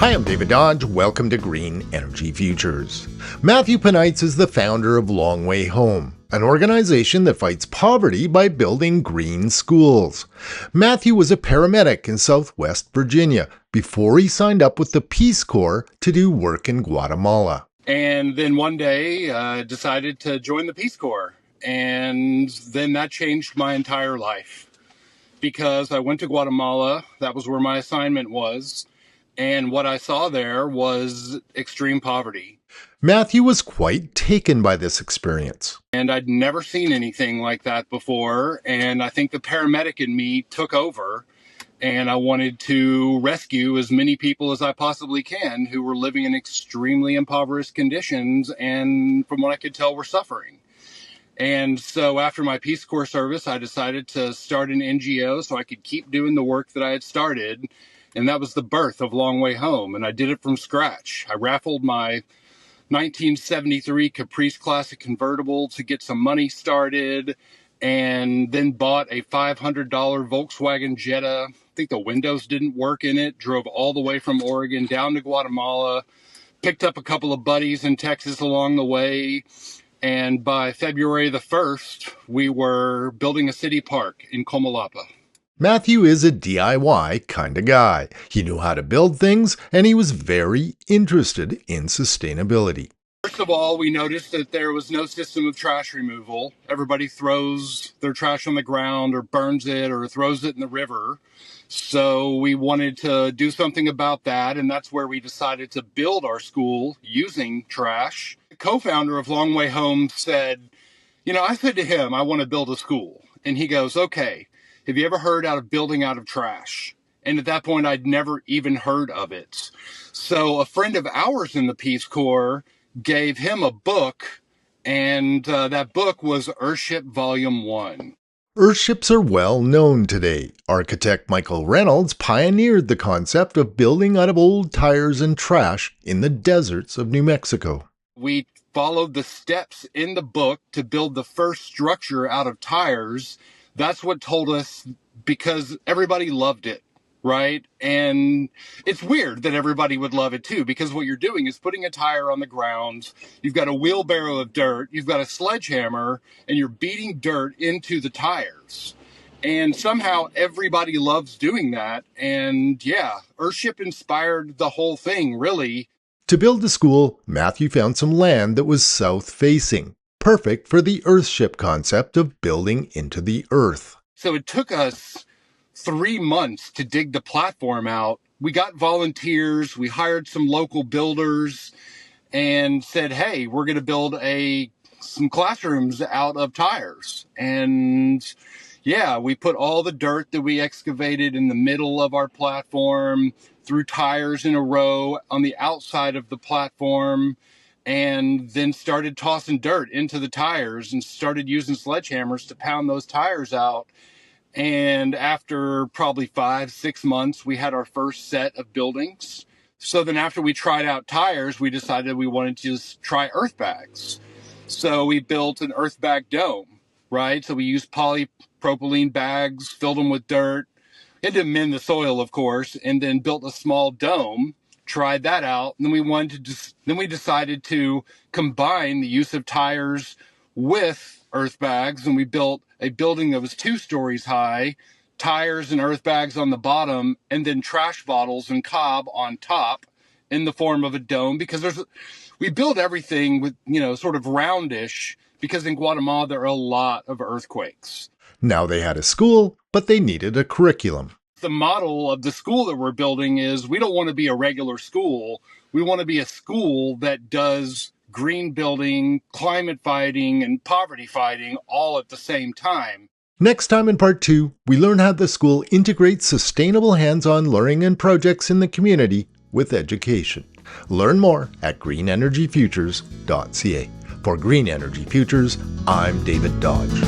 Hi, I'm David Dodge. Welcome to Green Energy Futures. Mattew Peneitz is the founder of Long Way Home, an organization that fights poverty by building green schools. Matthew was a paramedic in Southwest Virginia before he signed up with the Peace Corps to do work in Guatemala. And then one day decided to join the Peace Corps. And then that changed my entire life because I went to Guatemala. That was where my assignment was. And what I saw there was extreme poverty. Matthew was quite taken by this experience. And I'd never seen anything like that before. And I think the paramedic in me took over. And I wanted to rescue as many people as I possibly can who were living in extremely impoverished conditions and, from what I could tell, were suffering. And so after my Peace Corps service, I decided to start an NGO so I could keep doing the work that I had started. And that was the birth of Long Way Home. And I did it from scratch. I raffled my 1973 Caprice Classic convertible to get some money started, and then bought a $500 Volkswagen Jetta. I think the windows didn't work in it. Drove all the way from Oregon down to Guatemala, picked up a couple of buddies in Texas along the way. And by February the 1st, we were building a city park in Guatamala. Matthew is a DIY kind of guy. He knew how to build things, and he was very interested in sustainability. First of all, we noticed that there was no system of trash removal. Everybody throws their trash on the ground or burns it or throws it in the river. So we wanted to do something about that, and that's where we decided to build our school using trash. The co-founder of Long Way Home said, I said to him, I want to build a school. And he goes, okay, have you ever heard of building out of trash? And at that point, I'd never even heard of it. So a friend of ours in the Peace Corps gave him a book, and that book was Earthship Volume 1. Earthships are well known today. Architect Michael Reynolds pioneered the concept of building out of old tires and trash in the deserts of New Mexico. We followed the steps in the book to build the first structure out of tires. That's what told us, because everybody loved it. Right? And it's weird that everybody would love it too, because what you're doing is putting a tire on the ground. You've got a wheelbarrow of dirt. You've got a sledgehammer, and you're beating dirt into the tires. And somehow everybody loves doing that. And yeah, Earthship inspired the whole thing, really. To build the school, Matthew found some land that was south-facing, perfect for the Earthship concept of building into the earth. So it took us 3 months to dig the platform out. We got volunteers, we hired some local builders, and said, hey, we're going to build some classrooms out of tires. And yeah, we put all the dirt that we excavated in the middle of our platform, threw tires in a row on the outside of the platform, and then started tossing dirt into the tires and started using sledgehammers to pound those tires out. And after probably 5-6 months, we had our first set of buildings. So then after we tried out tires, we decided we wanted to just try earth bags. So we built an earth bag dome, right? So we used polypropylene bags, filled them with dirt, had to amend the soil, of course, and then built a small dome, tried that out. And then we decided to combine the use of tires with earth bags, and we built a building that was 2 stories high, tires and earth bags on the bottom, and then trash bottles and cob on top in the form of a dome, because we build everything with, sort of roundish, because in Guatemala there are a lot of earthquakes. Now they had a school, but they needed a curriculum. The model of the school that we're building is we don't want to be a regular school. We want to be a school that does green building, climate fighting, and poverty fighting all at the same time. Next time in Part 2, we learn how the school integrates sustainable hands-on learning and projects in the community with education. Learn more at GreenEnergyFutures.ca. For Green Energy Futures, I'm David Dodge.